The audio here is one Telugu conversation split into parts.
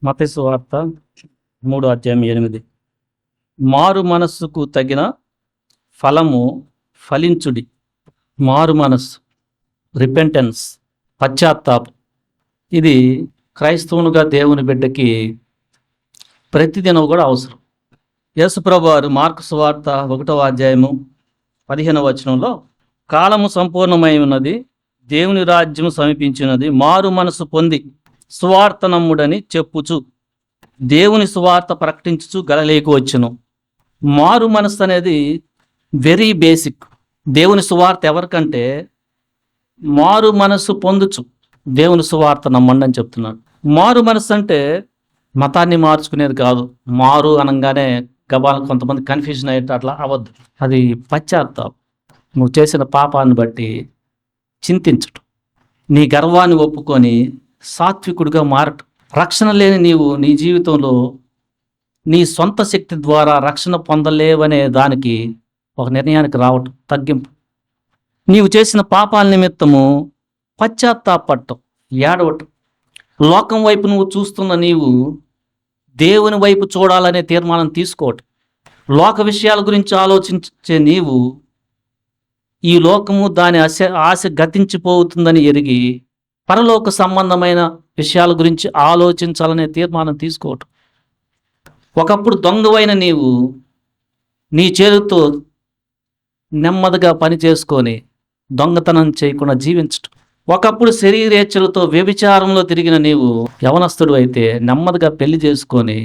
మత్తయి సువార్త 3:8. మారు మనస్సుకు తగిన ఫలము ఫలించుడి. మారు మనస్సు, రిపెంటెన్స్, పశ్చాత్తాపం. ఇది క్రైస్తవునిగా దేవుని బిడ్డకి ప్రతిదినం కూడా అవసరం. యేసుప్రభు వారు మార్కు సువార్త 1:15 కాలము సంపూర్ణమై ఉన్నది, దేవుని రాజ్యము సమీపించినది, మారు మనసు పొంది సువార్త నమ్ముడని చెప్పుచు దేవుని సువార్త ప్రకటించుచు గలిలయకు వచ్చెను. మారు మనసు అనేది వెరీ బేసిక్. దేవుని సువార్త ఎవరికంటే మారు మనసు పొందుచు దేవుని సువార్త నమ్మండి అని చెప్తున్నాడు. మారు మనసు అంటే మతాన్ని మార్చుకునేది కాదు. మారు అనగానే గబాల కొంతమంది కన్ఫ్యూజన్ అయ్యేట అట్లా అవ్వద్దు. అది పశ్చాత్తాపం. నువ్వు చేసిన పాపాన్ని బట్టి చింతించటం, నీ గర్వాన్ని ఒప్పుకొని సాత్వికుడిగా మారటం. రక్షణ లేని నీవు నీ జీవితంలో నీ సొంత శక్తి ద్వారా రక్షణ పొందలేవనే దానికి ఒక నిర్ణయానికి రావటం, తగ్గింపు. నీవు చేసిన పాపాల నిమిత్తము పశ్చాత్తాపడటం, ఏడవటం. లోకం వైపు నువ్వు చూస్తున్న నీవు దేవుని వైపు చూడాలనే తీర్మానం తీసుకోవటం. లోక విషయాల గురించి ఆలోచించే నీవు ఈ లోకము దాని ఆశ గతించిపోతుందని ఎరిగి పరలోక సంబంధమైన విషయాల గురించి ఆలోచించాలనే తీర్మానం తీసుకోవటం. ఒకప్పుడు దొంగవైన నీవు నీ చేతితో నెమ్మదిగా పని చేసుకొని దొంగతనం చేయకుండా జీవించటం. ఒకప్పుడు శరీరేచ్ఛలతో వ్యభిచారంలో తిరిగిన నీవు యవనస్తుడు అయితే నెమ్మదిగా పెళ్లి చేసుకొని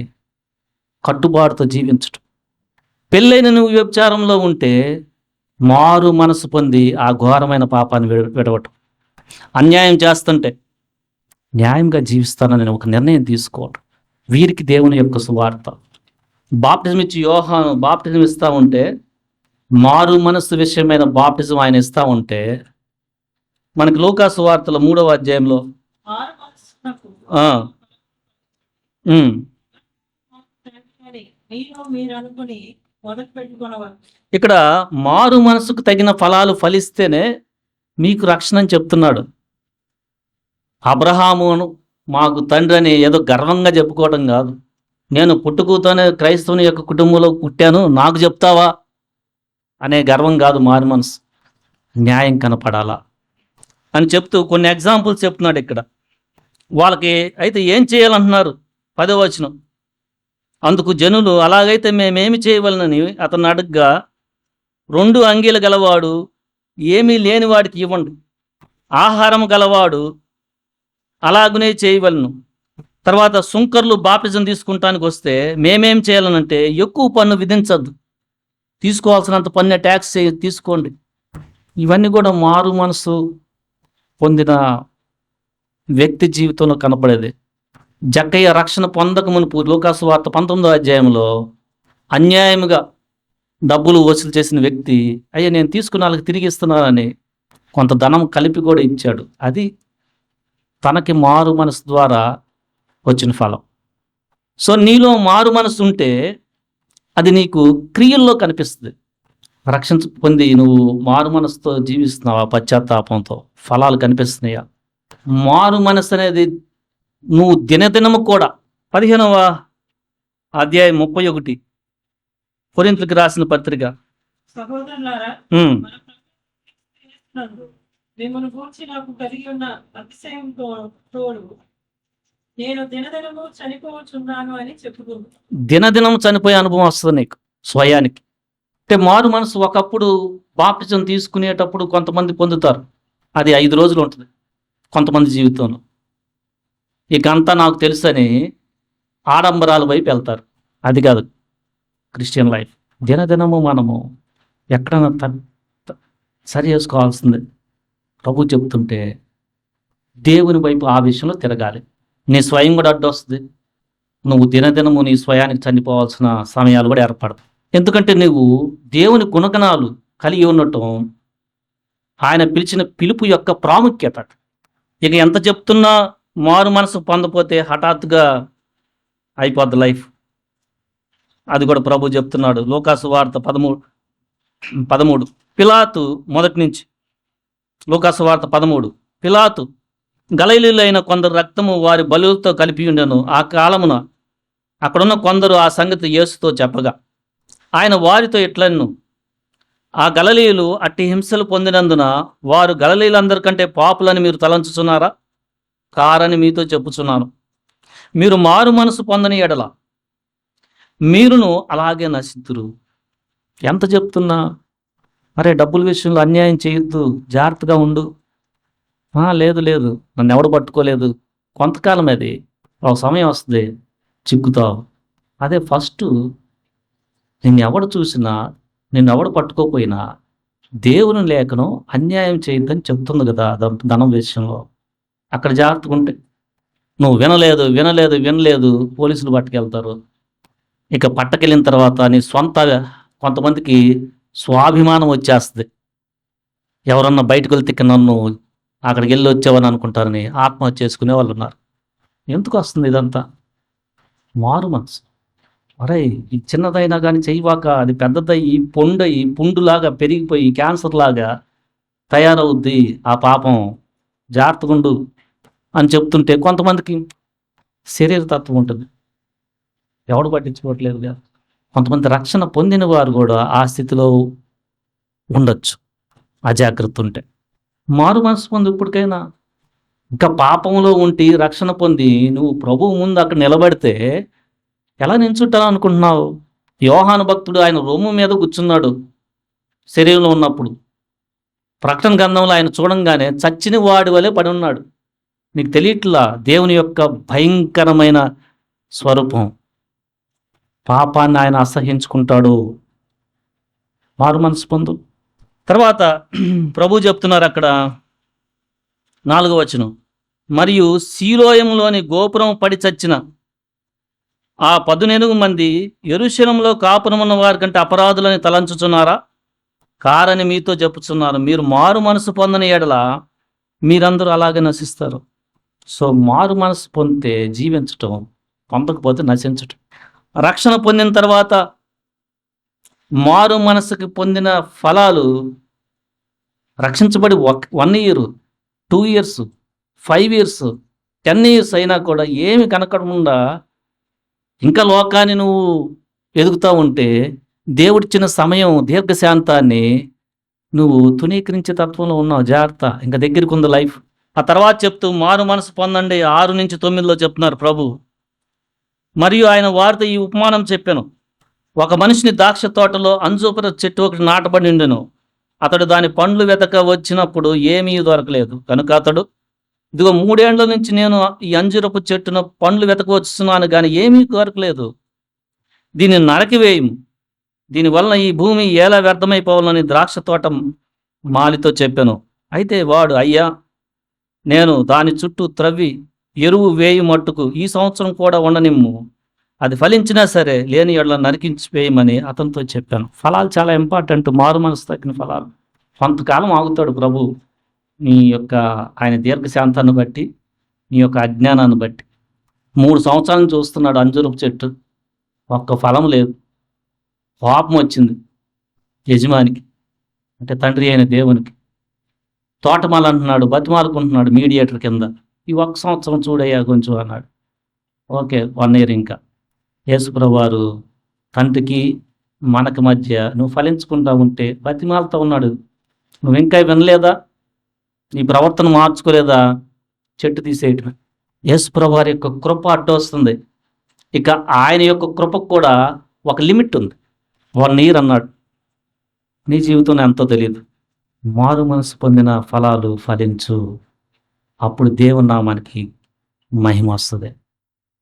కట్టుబాటుతో జీవించటం. పెళ్ళైన నువ్వు వ్యభిచారంలో ఉంటే మారు మనసు పొంది ఆ ఘోరమైన పాపాన్ని విడవటం. అన్యాయం చేస్తుంటే న్యాయంగా జీవిస్తానని ఒక నిర్ణయం తీసుకోవటం. వీరికి దేవుని యొక్క సువార్త. బాప్టిజం ఇచ్చి యోహాను బాప్టిజం ఇస్తూ ఉంటే, మారు మనస్సు విషయమైన బాప్టిజం ఆయన ఇస్తూ ఉంటే, మనకి లూకా సువార్తలో 3:1 ఇక్కడ మారు మనసుకు తగిన ఫలాలు ఫలిస్తేనే మీకు రక్షణ అని చెప్తున్నాడు. అబ్రహామును మాకు తండ్రి అని ఏదో గర్వంగా చెప్పుకోవడం కాదు. నేను పుట్టుకతోనే క్రైస్తవుని యొక్క కుటుంబంలో పుట్టాను, నాకు చెప్తావా అనే గర్వం కాదు. మారు మనసు, న్యాయం కనపడాలా అని చెప్తూ కొన్ని ఎగ్జాంపుల్స్ చెప్తున్నాడు ఇక్కడ. వాళ్ళకి అయితే ఏం చేయాలంటున్నారు 10వ. అందుకు జనులు, అలాగైతే మేమేమి చేయవలనని అతను అడగ్గా, 2 అంగీలు గలవాడు ఏమీ లేనివాడికి ఇవ్వండి, ఆహారం గలవాడు అలాగనే చేయవలను. తర్వాత సుంకర్లు బాప్టిజం తీసుకుంటానికి వస్తే మేమేం చేయాలనంటే, ఎక్కువ పన్ను విధించద్దు, తీసుకోవాల్సినంత పన్ను ట్యాక్స్ తీసుకోండి. ఇవన్నీ కూడా మారు మనసు పొందిన వ్యక్తి జీవితంలో కనపడేది. జక్కయ్య రక్షణ పొందక మునుపు లూకా సువార్త 19వ అన్యాయముగా డబ్బులు వసూలు చేసిన వ్యక్తి, అయ్యా నేను తీసుకున్న వాళ్ళకి తిరిగి ఇస్తున్నానని కొంత ధనం కలిపి కూడా ఇచ్చాడు. అది తనకి మారు మనసు ద్వారా వచ్చిన ఫలం. సో నీలో మారు మనసు ఉంటే అది నీకు క్రియల్లో కనిపిస్తుంది. రక్షణ పొంది నువ్వు మారు మనసుతో జీవిస్తున్నావా, పశ్చాత్తాపంతో, ఫలాలు కనిపిస్తున్నాయా? మారు మనసు అనేది నువ్వు దినదినము కూడా 15వ 31 కొరింథీయులకు రాసిన పత్రిక. సహోదరులారా, మిమ్మల్ని గూర్చి నాకు కలిగి ఉన్న అతిశయంతో తోడు నేను దినదినము చనిపోవచ్చున్నాను అని చెప్పుకుంటున్నాను. దినదినం చనిపోయే అనుభవం వస్తుంది నీకు స్వయానికి. అంటే మారు మనసు ఒకప్పుడు బాప్టిజం తీసుకునేటప్పుడు కొంతమంది పొందుతారు, అది 5 రోజులు ఉంటుంది కొంతమంది జీవితంలో. ఇక అంతా నాకు తెలుసని ఆడంబరాల వైపు వెళ్తారు. అది కాదు క్రిస్టియన్ లైఫ్. దినదినము మనము ఎక్కడైనా సరి చేసుకోవాల్సింది. ప్రభు చెప్తుంటే దేవుని వైపు ఆ విషయంలో తిరగాలి. నీ స్వయం కూడా అడ్డు వస్తుంది. నువ్వు దినదినము నీ స్వయానికి చనిపోవాల్సిన సమయాలు కూడా ఏర్పడతాయి. ఎందుకంటే నువ్వు దేవుని గుణగణాలు కలిగి ఉండటం ఆయన పిలిచిన పిలుపు యొక్క ప్రాముఖ్యత. ఇక ఎంత చెప్తున్నా మారు మనసు పొందపోతే హఠాత్తుగా అయిపోద్ది లైఫ్. అది కూడా ప్రభు చెప్తున్నాడు. లూకా సువార్త 13 పిలాతు మొదటి నుంచి. లూకా సువార్త 13 పిలాతు గలిలయులైన కొందరు రక్తము వారి బలులతో కలిపి ఉండెను. ఆ కాలమున అక్కడున్న కొందరు ఆ సంగతి యేసుతో చెప్పగా ఆయన వారితో ఇట్లనెను, ఆ గలిలయులు అట్టి హింసలు పొందినందున వారు గలిలయులందరికంటే పాపులని మీరు తలంచుచున్నారా? కారని మీతో చెప్పుచున్నాను. మీరు మారు మనసు పొందని ఎడల మీరును అలాగే నశింతురు. ఎంత చెప్తున్నా, అరే డబ్బుల విషయంలో అన్యాయం చేయొద్దు, జాగ్రత్తగా ఉండు. లేదు లేదు, నన్ను ఎవడు పట్టుకోలేదు. కొంతకాలం అది, ఒక సమయం వస్తుంది, చిక్కుతావు. అదే ఫస్ట్ నిన్ను ఎవడు చూసినా, నిన్ను ఎవడు పట్టుకోపోయినా దేవుని లేఖనం అన్యాయం చేయొద్దని చెప్తుంది కదా ధనం విషయంలో. అక్కడ జాగ్రత్తగా ఉంటే నువ్వు వినలేదు వినలేదు వినలేదు పోలీసులు పట్టుకెళ్తారు. ఇక పట్టకెళ్ళిన తర్వాత నీ సొంత కొంతమందికి స్వాభిమానం వచ్చేస్తుంది. ఎవరన్నా బయటకు వెళ్తే ఇక నన్ను అక్కడికి వెళ్ళి వచ్చావని అనుకుంటారని ఆత్మహత్య చేసుకునే వాళ్ళు ఉన్నారు. ఎందుకు వస్తుంది ఇదంతా? మారు మనసు. అరే ఈ చిన్నదైనా కానీ చేయవాక అది పెద్దదై ఈ పుండులాగా పెరిగిపోయి క్యాన్సర్ లాగా తయారవుద్ది ఆ పాపం, జాగ్రత్తగా ఉండు అని చెప్తుంటే కొంతమందికి శరీరతత్వం ఉంటుంది, ఎవడు పట్టించుకోవట్లేదు కదా. కొంతమంది రక్షణ పొందిన వారు కూడా ఆ స్థితిలో ఉండొచ్చు అజాగ్రత్త ఉంటే. మారు మనసు పొంది ఇప్పటికైనా. ఇంకా పాపంలో ఉండి రక్షణ పొంది నువ్వు ప్రభువు ముందు అక్కడ నిలబడితే ఎలా నించుంటావు అనుకుంటున్నావు? యోహాను భక్తుడు ఆయన రొమ్ము మీద కూర్చున్నాడు శరీరంలో ఉన్నప్పుడు. ప్రకటన గ్రంథంలో ఆయన చూడంగానే చచ్చిన వాడి వలె పడి ఉన్నాడు. నీకు తెలియట్లా దేవుని యొక్క భయంకరమైన స్వరూపం. పాపాన్ని ఆయన అసహించుకుంటాడు. మారు మనసు పొందు. తర్వాత ప్రభు చెప్తున్నారు అక్కడ 4వ వచనం, మరియు సీలోయములోని గోపురం పడి చచ్చిన ఆ 18 మంది యెరూషలేములో కాపురమున్న వారి కంటే అపరాధులని తలంచుచున్నారా? కారని మీతో చెప్పుచున్నారు. మీరు మారు మనసు పొందని ఎడల మీరందరూ అలాగే నశిస్తారు. సో మారు మనసు పొందితే జీవించటం, పొందకపోతే నశించటం. రక్షణ పొందిన తర్వాత మారు మనసుకి పొందిన ఫలాలు రక్షించబడి 1 year 2 years 5 years 10 years అయినా కూడా ఏమి కనకడకుండా ఇంకా లోకాన్ని నువ్వు ఎదుగుతూ ఉంటే దేవుడిచ్చిన సమయం దీర్ఘశాంతాన్ని నువ్వు తునీకరించే తత్వంలో ఉన్నావు. జాగ్రత్త, ఇంకా దగ్గరికి ఉంది లైఫ్. ఆ తర్వాత చెప్తూ మారు మనసు పొందండి 6-9 చెప్తున్నారు ప్రభు. మరియు ఆయన వారితో ఈ ఉపమానం చెప్పాను. ఒక మనిషిని ద్రాక్ష తోటలో అంజూపర చెట్టు ఒకటి నాటబడి ఉండెను. అతడు దాని పండ్లు వెతక వచ్చినప్పుడు ఏమీ దొరకలేదు. కనుక అతడు, ఇదిగో 3 ఏళ్ల నుంచి నేను ఈ అంజూరపు చెట్టును పండ్లు వెతక వస్తున్నాను కానీ ఏమీ దొరకలేదు. దీన్ని నరకివేయము, దీనివలన ఈ భూమి ఎలా వ్యర్థమైపోవాలని ద్రాక్ష తోట మాలితో చెప్పాను. అయితే వాడు, అయ్యా, నేను దాని చుట్టూ త్రవ్వి ఎరువు వేయి మట్టుకు ఈ సంవత్సరం కూడా ఉండనిమ్ము, అది ఫలించినా సరే లేని ఎడల నరికించిపోయమని అతనితో చెప్పాను. ఫలాలు చాలా ఇంపార్టెంట్. మారు మనసు తగిన ఫలాలు. కొంతకాలం ఆగుతాడు ప్రభు నీ యొక్క ఆయన దీర్ఘశాంతాన్ని బట్టి, నీ యొక్క అజ్ఞానాన్ని బట్టి. 3 సంవత్సరాలను చూస్తున్నాడు అంజూరపు చెట్టు, ఒక్క ఫలం లేదు. కోపం వచ్చింది యజమానికి, అంటే తండ్రి అయిన దేవునికి. తోటమాల అంటున్నాడు, బతిమాలుకుంటున్నాడు మీడియేటర్ కింద, ఈ 1 సంవత్సరం చూడయ్యా కొంచెం అన్నాడు. Okay 1 year. ఇంకా యేసుప్రభు వారు తండ్రికి మనకి మధ్య నువ్వు ఫలించుకుంటా ఉంటే బతిమాలుతూ ఉన్నాడు. నువ్వు ఇంకా వినలేదా? నీ ప్రవర్తన మార్చుకోలేదా? చెట్టు తీసేయటం. యేసుప్రభు వారి యొక్క కృప అడ్డు వస్తుంది. ఇక ఆయన యొక్క కృపకు కూడా ఒక లిమిట్ ఉంది. 1 year అన్నాడు. నీ జీవితంలో ఎంతో తెలియదు. మారు మనసు పొందిన ఫలాలు ఫలించు, అప్పుడు దేవుని నామానికి మహిమ వస్తుంది.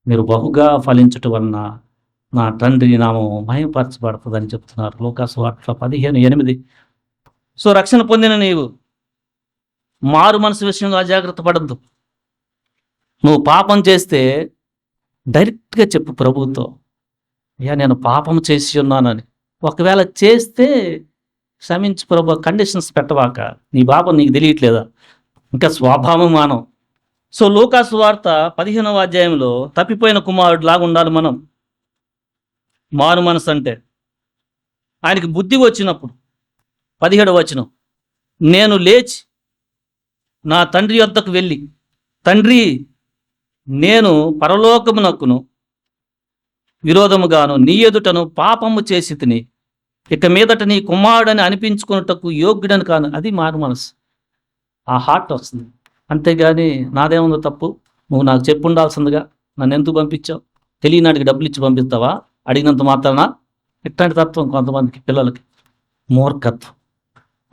మీరు బహుగా ఫలించటం వలన నా తండ్రి నామం మహిమపరచబడుతుందని చెప్తున్నారు లూకాసు వార్త 15:8. సో రక్షణ పొందిన నీవు మారు మనసు విషయంలో అజాగ్రత్త పడద్దు. నువ్వు పాపం చేస్తే డైరెక్ట్గా చెప్పు ప్రభువుతో, అయ్యా నేను పాపం చేసి ఉన్నానని. ఒకవేళ చేస్తే క్షమించు ప్రభు, కండిషన్స్ పెట్టవాక. నీ పాపం నీకు తెలియట్లేదా? ఇంకా స్వభావం మానం. సో లూకాసు వార్త 15వ అధ్యాయంలో తప్పిపోయిన కుమారుడు లాగా ఉండాలి మనం. మారు మనసు అంటే ఆయనకి బుద్ధి వచ్చినప్పుడు 17వ వచనం, నేను లేచి నా తండ్రి యొద్దకు వెళ్ళి తండ్రి, నేను పరలోకమునకును విరోధముగాను నీ ఎదుటను పాపము చేసి తిని, ఇక మీదట నీ కుమారుడని అనిపించుకున్నటకు యోగ్యుడని కాను. అది మారు మనసు. ఆ హార్ట్ వస్తుంది. అంతేగాని నాదేముందో తప్పు, నువ్వు నాకు చెప్పు ఉండాల్సిందిగా, నన్ను ఎందుకు పంపించావు, తెలియనాడికి డబ్బులు ఇచ్చి పంపిస్తావా, అడిగినంత మాత్రాన. ఇట్లాంటి తత్వం కొంతమందికి, పిల్లలకి మూర్ఖత్వం.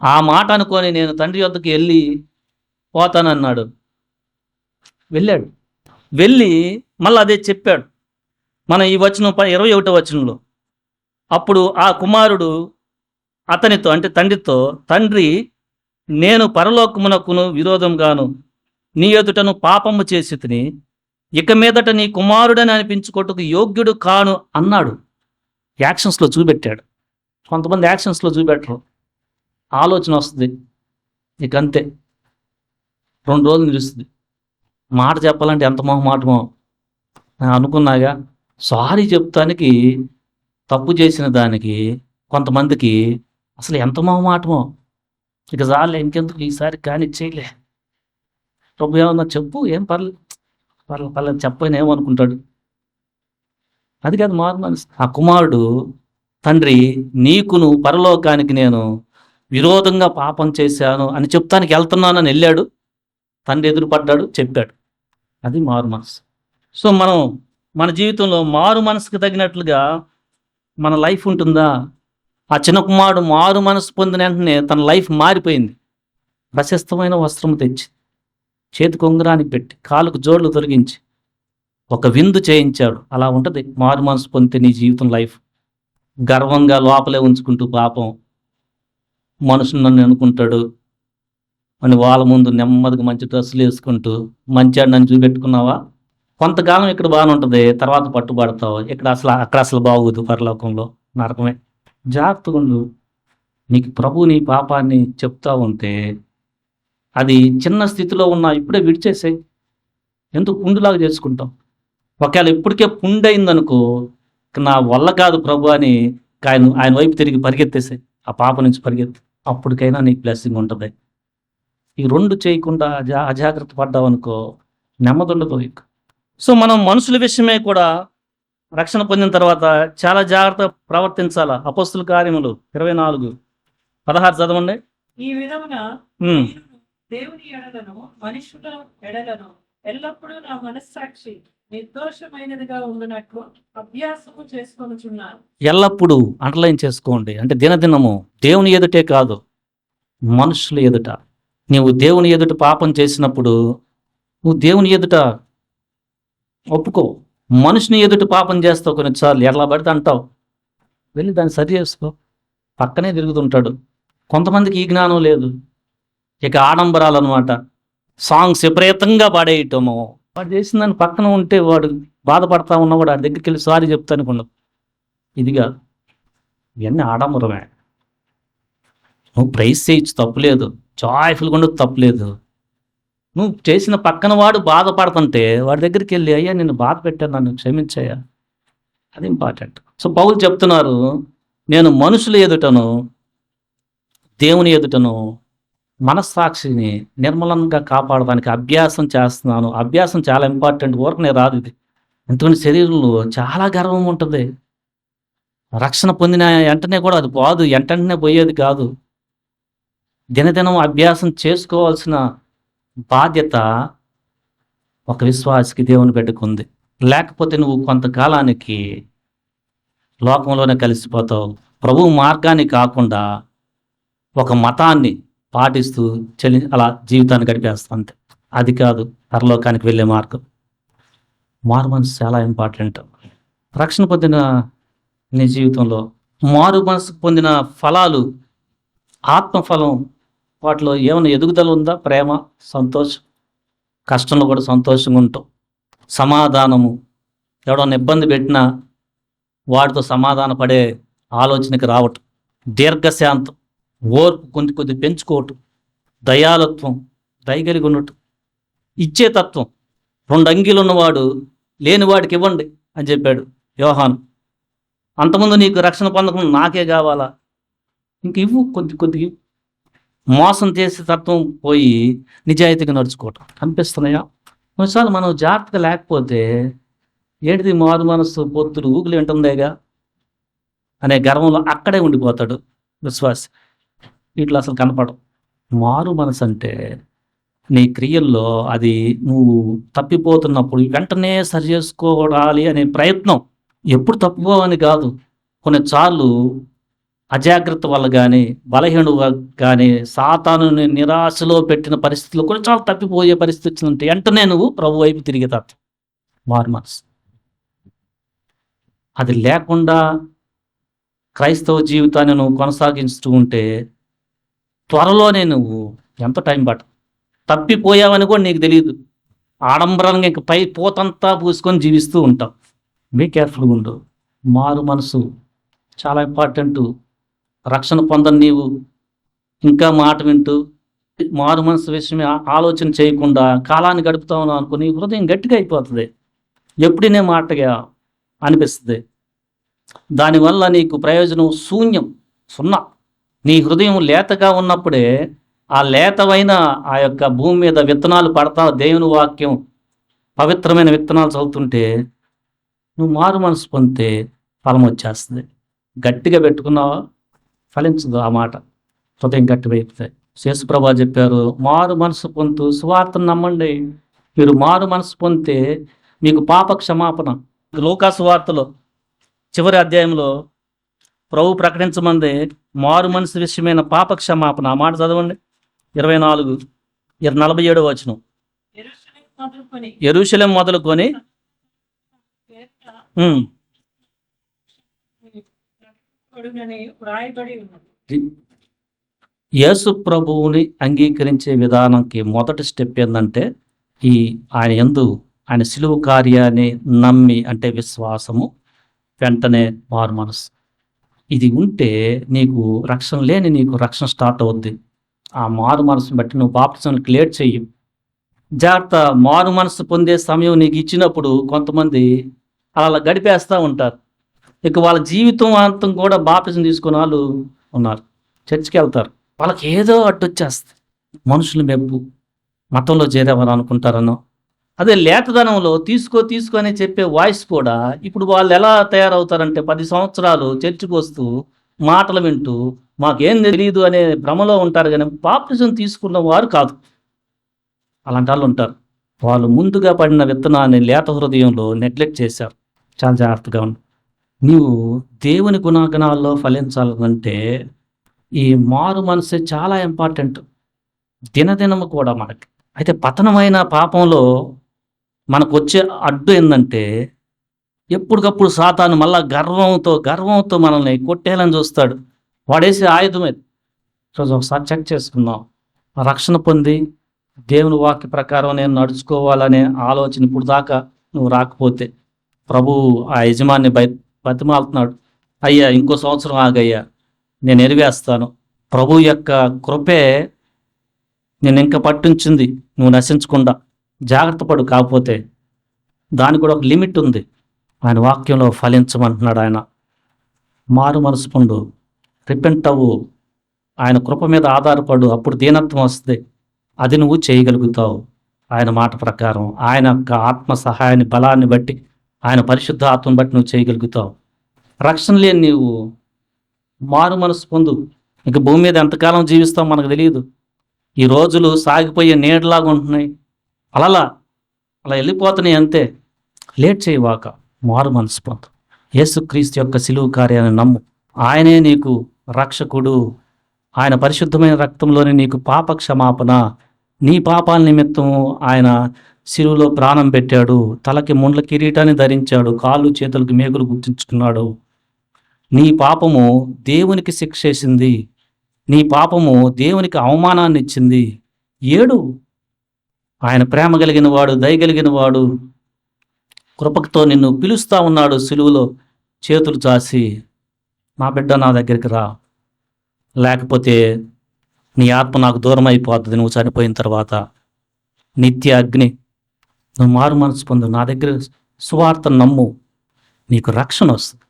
ఆ మాట అనుకొని నేను తండ్రి వద్దకు వెళ్ళి పోతానన్నాడు. వెళ్ళాడు. వెళ్ళి మళ్ళీ అదే చెప్పాడు. మనం ఈ వచనం 21వ వచనంలో, అప్పుడు ఆ కుమారుడు అతనితో, అంటే తండ్రితో, తండ్రి, నేను పరలోకమునకును విరోధంగాను నీ ఎదుటను పాపము చేసి తిని, ఇక మీదట నీ కుమారుడని అనిపించుకోటకు యోగ్యుడు కాను అన్నాడు. యాక్షన్స్లో చూపెట్టాడు. కొంతమంది యాక్షన్స్లో చూపెట్టరు, ఆలోచన వస్తుంది, ఇక అంతే 2 రోజులు నిలుస్తుంది. మాట చెప్పాలంటే ఎంత మొహమాటమో. నేను అనుకున్నాగా, సారీ చెప్తానికి తప్పు చేసిన దానికి కొంతమందికి అసలు ఎంత మొహమాటమో. ఇక చాలే, ఇంకెందుకు, ఈసారి కానీ చేయలే, ప్రభు ఏమన్నా చెప్పు, ఏం పర్లేదు పర్లేదు చెప్పని ఏమనుకుంటాడు. అది కాదు మారు మనసు. ఆ కుమారుడు, తండ్రి, నీకును పరలోకానికి నేను విరోధంగా పాపం చేశాను అని చెప్తానికి వెళ్తున్నానని వెళ్ళాడు. తండ్రి ఎదురుపడ్డాడు, చెప్పాడు. అది మారు మనసు. సో మనం మన జీవితంలో మారు మనసుకు తగినట్లుగా మన లైఫ్ ఉంటుందా? ఆ చిన్న కుమారుడు మారు మనసు పొందిన వెంటనే తన లైఫ్ మారిపోయింది. ప్రశస్తమైన వస్త్రం తెచ్చి, చేతికి ఉంగరానికి పెట్టి, కాలుకు జోడ్లు తొలగించి ఒక విందు చేయించాడు. అలా ఉంటుంది మారు మనసు పొందితే నీ జీవితం లైఫ్. గర్వంగా లోపలే ఉంచుకుంటూ పాపం మనుషులు నన్ను అనుకుంటాడు అని వాళ్ళ ముందు నెమ్మదిగా మంచి డ్రెస్సులు వేసుకుంటూ మంచిగా నన్ను చూపెట్టుకున్నావా, కొంతకాలం ఇక్కడ బాగానే ఉంటుంది, తర్వాత పట్టుబడతావు. అక్కడ అసలు బాగోదు, పరలోకంలో నరకమే. జాగ్రత్తగా ఉండు. నీకు ప్రభు నీ పాపాన్ని చెప్తా ఉంటే అది చిన్న స్థితిలో ఉన్నా ఇప్పుడే విడిచేసాయి. ఎందుకు పుండులాగా చేసుకుంటాం? ఒకవేళ ఇప్పటికే పుండైందనుకో, నా వల్ల కాదు ప్రభు అని ఆయన వైపు తిరిగి పరిగెత్తేసాయి, ఆ పాప నుంచి పరిగెత్తి. అప్పటికైనా నీకు బ్లెస్సింగ్ ఉంటుంది. ఈ 2 చేయకుండా అజాగ్రత్త పడ్డావు అనుకో, నెమ్మది ఉండదు. సో మనం మనుషుల విషయమే కూడా రక్షణ పొందిన తర్వాత చాలా జాగ్రత్త ప్రవర్తించాలా. అపోస్తుల కార్యములు 24:16 చదవండి. ఈ విధమున ఉమ్. నేను దేవుని ఎడలను మనుషుల ఎడలను ఎల్లప్పుడూ నా మనస్సాక్షి నిర్దోషమైనదిగా ఉండునట్లు అభ్యాసము చేసుకొనుచున్నాను. ఎల్లప్పుడూ అండర్లైన్ చేసుకోండి. అంటే దినదినము దేవుని ఎదుటే కాదు, మనుషుల ఎదుట. నీవు దేవుని ఎదుట పాపం చేసినప్పుడు నువ్వు దేవుని ఎదుట ఒప్పుకో. మనుషుని ఎదుట పాపం చేస్తావు కొన్నిసార్లు, ఎలా పడితే అంటావు. వెళ్ళి దాన్ని సరి చేసుకో. పక్కనే తిరుగుతుంటాడు. కొంతమందికి ఈ జ్ఞానం లేదు. ఇక ఆడంబరాలు అనమాట. సాంగ్స్ విపరీతంగా పాడేయటము. వాడు చేసిన దాన్ని పక్కన ఉంటే వాడు బాధపడతా ఉన్నవాడు వాడి దగ్గరికి వెళ్ళి సారీ చెప్తాను కొన్నావు. ఇదిగా ఇవన్నీ ఆడంబరమే. నువ్వు ప్రైజ్ చేయొచ్చు, తప్పులేదు. జాయ్ఫుల్గా ఉండదు, తప్పులేదు. నువ్వు చేసిన పక్కన వాడు బాధపడుతుంటే వాడి దగ్గరికి వెళ్ళి, అయ్యా నిన్ను బాధ పెట్టాను, నన్ను క్షమించయ్యా. అది ఇంపార్టెంట్. సో పౌలు చెప్తున్నారు, నేను మనుషుల ఎదుటను దేవుని ఎదుటను మనస్సాక్షిని నిర్మలంగా కాపాడడానికి అభ్యాసం చేస్తున్నాను. అభ్యాసం చాలా ఇంపార్టెంట్. ఊరకనే రాదు ఇది. ఎందుకంటే శరీరంలో చాలా గర్వం ఉంటుంది. రక్షణ పొందిన వెంటనే కూడా అది పోదు, వెంటనే పోయేది కాదు. దినదినం అభ్యాసం చేసుకోవాల్సిన బాధ్యత ఒక విశ్వాసికి, దేవుని బిడ్డకుంది. లేకపోతే నువ్వు కొంతకాలానికి లోకంలోనే కలిసిపోతావు. ప్రభువు మార్గాన్ని కాకుండా ఒక మతాన్ని పాటిస్తూ అలా జీవితాన్ని గడిపేస్తావు అంతే. అది కాదు పరలోకానికి వెళ్ళే మార్గం. మారు మనసు చాలా ఇంపార్టెంట్. రక్షణ పొందిన నీ జీవితంలో మారు మనసు పొందిన ఫలాలు, ఆత్మఫలం, వాటిలో ఏమైనా ఎదుగుదల ఉందా? ప్రేమ, సంతోషం, కష్టంలో కూడా సంతోషంగా ఉంటాం. సమాధానము, ఎవడన్నా ఇబ్బంది పెట్టినా వాడితో సమాధాన పడే ఆలోచనకి రావటం. దీర్ఘశాంతం, ఓర్పు కొద్ది పెంచుకోవటం. దయాలత్వం, దయగలిగి ఉండటం. ఇచ్చే తత్వం. 2 అంగీలు ఉన్నవాడు లేని వాడికి ఇవ్వండి అని చెప్పాడు యోహాను. అంతకుముందు నీకు రక్షణ పొందకుండా నాకే కావాలా, ఇంక ఇవ్వు, కొద్ది. మోసం చేసే తత్వం పోయి నిజాయితీగా నడుచుకోవటం. అనిపిస్తున్నాయా? కొన్నిసార్లు మనం జాగ్రత్తగా లేకపోతే ఏంటిది మారు మనసు పొత్తులు ఊగులు వింటుందేగా అనే గర్వంలో అక్కడే ఉండిపోతాడు విశ్వాసి. వీటిలో అసలు కనపడవు. మారు మనసు అంటే నీ క్రియల్లో అది నువ్వు తప్పిపోతున్నప్పుడు వెంటనే సరి చేసుకోవాలి అనే ప్రయత్నం. ఎప్పుడు తప్పుకోవని కాదు, కొన్నిసార్లు అజాగ్రత్త వల్ల కానీ, బలహీనుడు కానీ, సాతాను నిరాశలో పెట్టిన పరిస్థితుల్లో కొన్నిసార్లు తప్పిపోయే పరిస్థితి వచ్చిందంటే వెంటనే నువ్వు ప్రభు వైపు తిరిగేటట్టు మారు మనసు. అది లేకుండా క్రైస్తవ జీవితాన్ని నువ్వు కొనసాగిస్తూ ఉంటే త్వరలోనే నువ్వు ఎంత టైం పట్టు తప్పిపోయావని కూడా నీకు తెలియదు. ఆడంబరంగా ఇంక పై పోతంతా పూసుకొని జీవిస్తూ ఉంటావు. బీ కేర్ఫుల్గా ఉండు. మారు మనసు చాలా ఇంపార్టెంట్. రక్షణ పొందని నీవు ఇంకా మాట వింటూ మారు మనసు విషయమే ఆలోచన చేయకుండా కాలాన్ని గడుపుతా ఉన్నావు అనుకో, నీ హృదయం గట్టిగా అయిపోతుంది. ఎప్పుడైనా మాటగా అనిపిస్తుంది. దానివల్ల నీకు ప్రయోజనం శూన్యం, సున్నా. నీ హృదయం లేతగా ఉన్నప్పుడే ఆ లేతవైన ఆ యొక్క భూమి మీద విత్తనాలు పడతా, దేవుని వాక్యం పవిత్రమైన విత్తనాలు చదువుతుంటే నువ్వు మారు మనసు పొందితే ఫలం వచ్చేస్తుంది. గట్టిగా పెట్టుకున్నావా ఫలించదు ఆ మాట. హృదయం గట్టి వైపుతాయి. యేసుప్రభువు చెప్పారు, మారు మనసు పొందుతూ సువార్తను నమ్మండి. మీరు మారు మనసు పొందితే మీకు పాప క్షమాపణ. లూకాసు వార్తలో చివరి అధ్యాయంలో ప్రభు ప్రకటించమంది మారు మనసు విషయమైన పాప క్షమాపణ. ఆ మాట చదవండి. 47 వచనం. యెరూషలేం మొదలుకొని యేసు ప్రభువుని అంగీకరించే విధానంకి మొదటి స్టెప్ ఏంటంటే ఆయన యందు ఆయన సిలువ కార్యాన్ని నమ్మి, అంటే విశ్వాసము, వెంటనే మారు మనసు. ఇది ఉంటే నీకు రక్షణ లేని నీకు రక్షణ స్టార్ట్ అవుద్ది. ఆ మారు మనసును బట్టి నువ్వు బాప్తిజంకి లేట్ చెయ్యి. జాగ్రత్త. మారు మనసు పొందే సమయం నీకు ఇచ్చినప్పుడు కొంతమంది అలా గడిపేస్తూ ఉంటారు. ఇక వాళ్ళ జీవితం అంతం కూడా బాప్తిజం తీసుకునే వాళ్ళు ఉన్నారు. చర్చికి వెళ్తారు, వాళ్ళకి ఏదో అడ్డొచ్చేస్తుంది. మనుషులు మెప్పు, మతంలో చేరేవారు అనుకుంటారనో. అదే లేతదనంలో తీసుకో అని చెప్పే వాయిస్ కూడా ఇప్పుడు వాళ్ళు ఎలా తయారవుతారంటే 10 సంవత్సరాలు చర్చికి వస్తూ మాటలు వింటూ మాకేం తెలియదు అనే భ్రమలో ఉంటారు. కానీ బాప్తిజం తీసుకున్న వారు కాదు. అలాంటి వాళ్ళు ఉంటారు. వాళ్ళు ముందుగా పడిన విత్తనాన్ని లేత హృదయంలో నెగ్లెక్ట్ చేశారు. చాలా జాగ్రత్తగా ఉండు. నీవు దేవుని గుణగణాల్లో ఫలించాలంటే ఈ మారు మనసే చాలా ఇంపార్టెంట్. దినదినము కూడా మనకి. అయితే పతనమైన పాపంలో మనకు వచ్చే అడ్డు ఏంటంటే ఎప్పటికప్పుడు సాతాను మళ్ళా గర్వంతో మనల్ని కొట్టేయాలని చూస్తాడు. వాడేసే ఆయుధమే. ఈరోజు ఒకసారి చెక్ చేసుకుందాం. రక్షణ పొంది దేవుని వాక్య ప్రకారం నేను నడుచుకోవాలనే ఆలోచన ఇప్పుడు దాకా నువ్వు రాకపోతే ప్రభువు ఆ యజమాన్ని బతిమాలుతున్నాడు. అయ్యా ఇంకో సంవత్సరం ఆగయ్యా, నేను ఎరివేస్తాను. ప్రభు యొక్క కృపే నేను ఇంకా పట్టించింది, నువ్వు నశించకుండా జాగ్రత్త పడు. కాకపోతే దానికి కూడా ఒక లిమిట్ ఉంది. ఆయన వాక్యంలో ఫలించమంటున్నాడు ఆయన. మారు మనసు పొందు, రిపెంట్ అవ్వు, ఆయన కృప మీద ఆధారపడు. అప్పుడు దీనత్వం వస్తుంది. అది నువ్వు చేయగలుగుతావు. ఆయన మాట ప్రకారం, ఆయన యొక్క ఆత్మ సహాయాన్ని, బలాన్ని బట్టి, ఆయన పరిశుద్ధ ఆత్మను బట్టి నువ్వు చేయగలుగుతావు. రక్షణ లేని నీవు మారు మనసు పొందు. ఇక భూమి మీద ఎంతకాలం జీవిస్తావు మనకు తెలియదు. ఈ రోజులు సాగిపోయే నీడలాగా ఉంటున్నాయి. అలా వెళ్ళిపోతున్నాయి అంతే. లేట్ చేయవాక మారు మనసు పొందు. యేసుక్రీస్తు యొక్క సిలువ కార్యాన్ని నమ్ము. ఆయనే నీకు రక్షకుడు. ఆయన పరిశుద్ధమైన రక్తంలోనే నీకు పాప క్షమాపణ. నీ పాపాల నిమిత్తం ఆయన సిలువలో ప్రాణం పెట్టాడు. తలకి ముండ్ల కిరీటాన్ని ధరించాడు. కాళ్ళు చేతులకు మేకులు గుర్తించుకున్నాడు. నీ పాపము దేవునికి శిక్షేసింది. నీ పాపము దేవునికి అవమానాన్ని ఇచ్చింది. ఏడు. ఆయన ప్రేమ కలిగిన వాడు, దయగలిగిన వాడు, కృపతో నిన్ను పిలుస్తా ఉన్నాడు. సిలువలో చేతులు చాసి, నా బిడ్డ నా దగ్గరికి రా, లేకపోతే నీ ఆత్మ నాకు దూరం అయిపోతుంది. నువ్వు చనిపోయిన తర్వాత నిత్య అగ్ని. నువ్వు మారు మనసు పొందు, నా దగ్గర సువార్తను నమ్ము, నీకు రక్షణ వస్తుంది.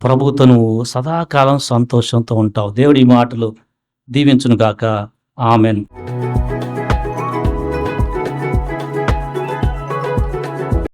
ప్రభువుతో నువ్వు సదాకాలం సంతోషంతో ఉంటావు. దేవుడి మాటలు దీవించును గాక. ఆమెన్.